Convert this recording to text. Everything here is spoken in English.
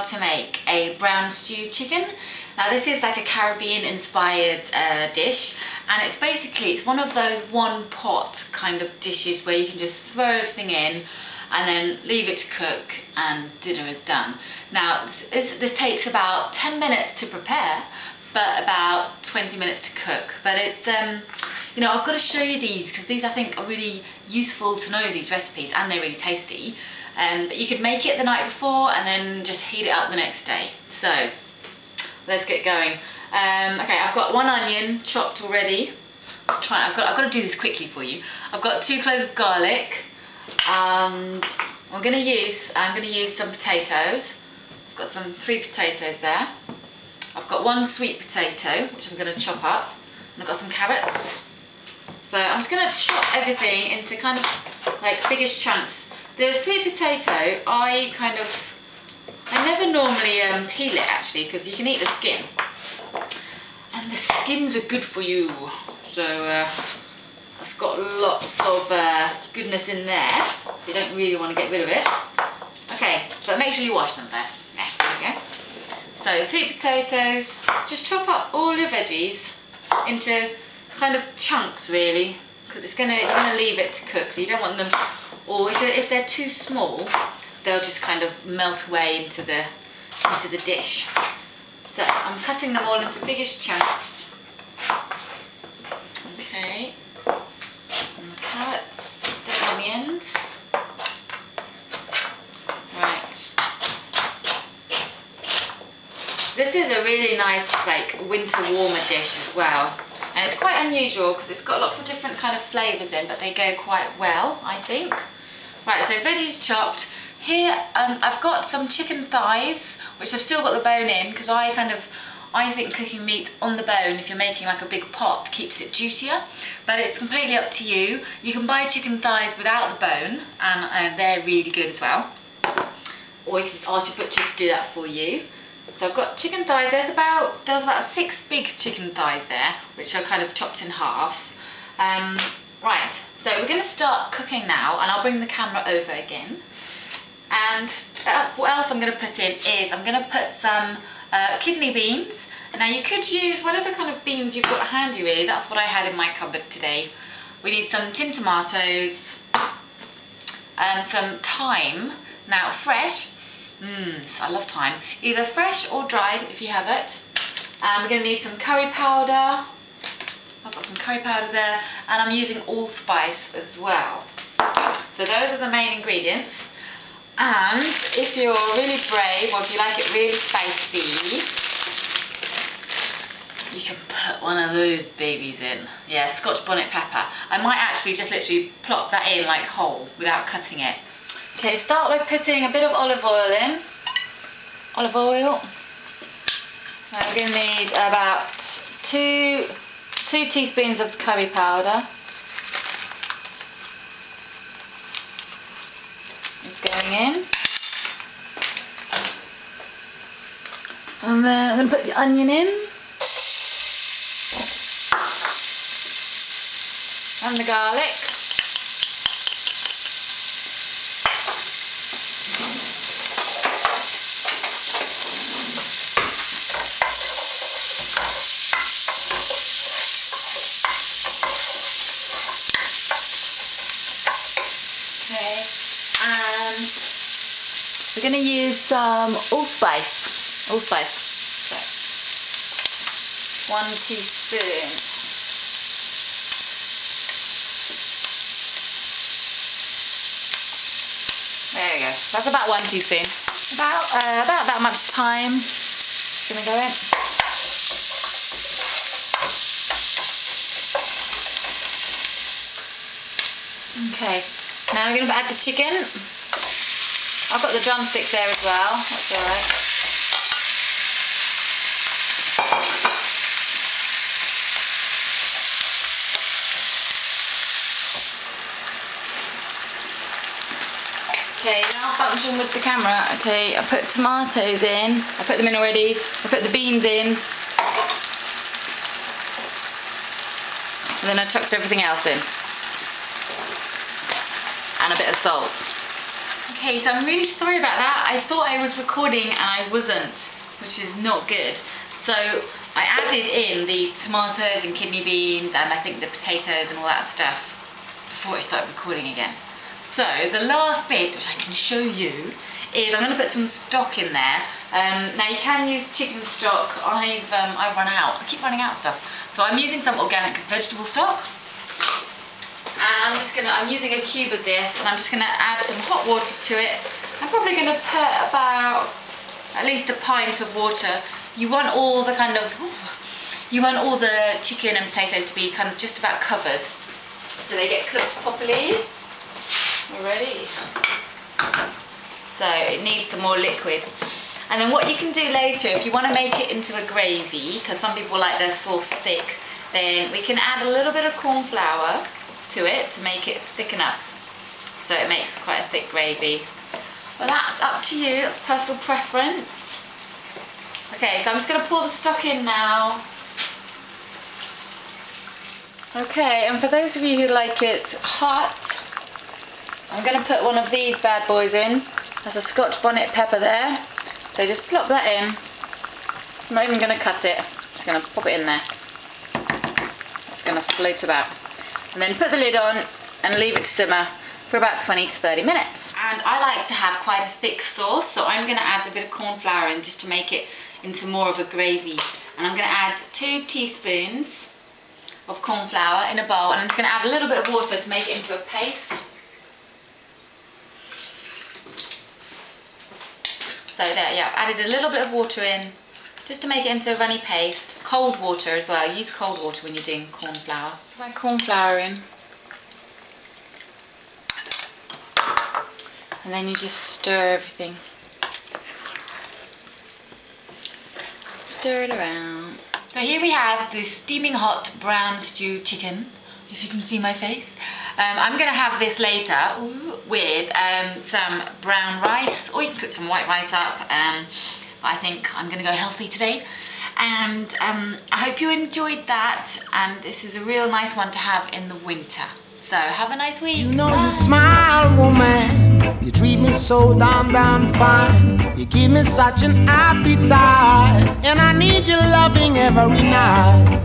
to make a brown stew chicken. Now this is like a Caribbean inspired dish, and it's basically, it's one of those one pot kind of dishes where you can just throw everything in and then leave it to cook and dinner is done. Now this takes about 10 minutes to prepare, but about 20 minutes to cook. But it's, you know, I've got to show you these because these I think are really useful to know, these recipes, and they're really tasty. But you could make it the night before and then just heat it up the next day. So let's get going. Okay, I've got 1 onion chopped already. Let's try. I've got to do this quickly for you. I've got 2 cloves of garlic, and I'm going to use some potatoes. I've got 3 potatoes there. I've got 1 sweet potato which I'm going to chop up, and I've got some carrots. So I'm just going to chop everything into kind of like biggish chunks. The sweet potato, I never normally peel it actually, because you can eat the skin, and the skins are good for you. So it's got lots of goodness in there, so you don't really want to get rid of it. Okay, but make sure you wash them first. Yeah, there we go. So sweet potatoes, just chop up all your veggies into kind of chunks really, because you're gonna leave it to cook, so you don't want them. Or if they're too small, they'll just kind of melt away into the dish. So I'm cutting them all into biggish chunks. Okay. And the carrots, down on the ends. Right. This is a really nice like winter warmer dish as well. And it's quite unusual because it's got lots of different kind of flavours in, but they go quite well, I think. Right, so veggies chopped. Here I've got some chicken thighs, which I've still got the bone in, because I think cooking meat on the bone, if you're making like a big pot, keeps it juicier. But it's completely up to you. You can buy chicken thighs without the bone, and they're really good as well. Or you can just ask your butcher to do that for you. So I've got chicken thighs. There was about 6 big chicken thighs there, which are kind of chopped in half. Right, so we're going to start cooking now, and I'll bring the camera over again. And what else I'm going to put in is I'm going to put some kidney beans. Now you could use whatever kind of beans you've got handy really. That's what I had in my cupboard today. We need some tin tomatoes, some thyme. Now fresh. I love thyme. Either fresh or dried if you have it. We're going to need some curry powder. I've got some curry powder there, and I'm using allspice as well. So those are the main ingredients. And if you're really brave, or if you like it really spicy, you can put one of those babies in. Yeah, scotch bonnet pepper. I might actually just literally plop that in like whole without cutting it. Okay, start by putting a bit of olive oil in. Olive oil. I'm going to need about 2 teaspoons of curry powder. It's going in. And then I'm going to put the onion in. And the garlic. We're going to use some allspice. So, 1 teaspoon. There we go. That's about 1 teaspoon. About that much thyme. Gonna go in. Okay. Now we're going to add the chicken. I've got the drumsticks there as well, that's alright. Okay, now I'll function with the camera. Okay, I put tomatoes in. I put them in already. I put the beans in. And then I chucked everything else in. And a bit of salt. Okay, so I'm really sorry about that. I thought I was recording and I wasn't, which is not good. So I added in the tomatoes and kidney beans and I think the potatoes and all that stuff before I started recording again. So the last bit, which I can show you, is I'm going to put some stock in there. Now you can use chicken stock. I've run out. I keep running out of stuff. So I'm using some organic vegetable stock. And I'm using a cube of this and I'm just going to add some hot water to it. I'm probably going to put about at least a pint of water. You want all the chicken and potatoes to be kind of just about covered so they get cooked properly. We're ready. So it needs some more liquid. And then what you can do later, if you want to make it into a gravy, because some people like their sauce thick, then we can add a little bit of corn flour to it to make it thicken up. So it makes quite a thick gravy. Well, that's up to you, that's personal preference. Okay, so I'm just going to pour the stock in now. Okay, and for those of you who like it hot, I'm going to put one of these bad boys in. There's a scotch bonnet pepper there. So just plop that in. I'm not even going to cut it. I'm just going to pop it in there. It's going to float about. And then put the lid on and leave it to simmer for about 20 to 30 minutes. And I like to have quite a thick sauce, so I'm going to add a bit of corn flour in just to make it into more of a gravy. And I'm going to add 2 teaspoons of corn flour in a bowl, and I'm just going to add a little bit of water to make it into a paste. So there, yeah, I've added a little bit of water in just to make it into a runny paste. Cold water as well. Use cold water when you're doing corn flour. Put my corn flour in. And then you just stir everything. Stir it around. So here we have the steaming hot brown stew chicken, if you can see my face. I'm going to have this later with some brown rice, or you can cook some white rice up. I think I'm going to go healthy today. And I hope you enjoyed that, and this is a real nice one to have in the winter. So have a nice week. You know you smile, woman. You treat me so damn fine. You give me such an appetite, and I need your loving every night.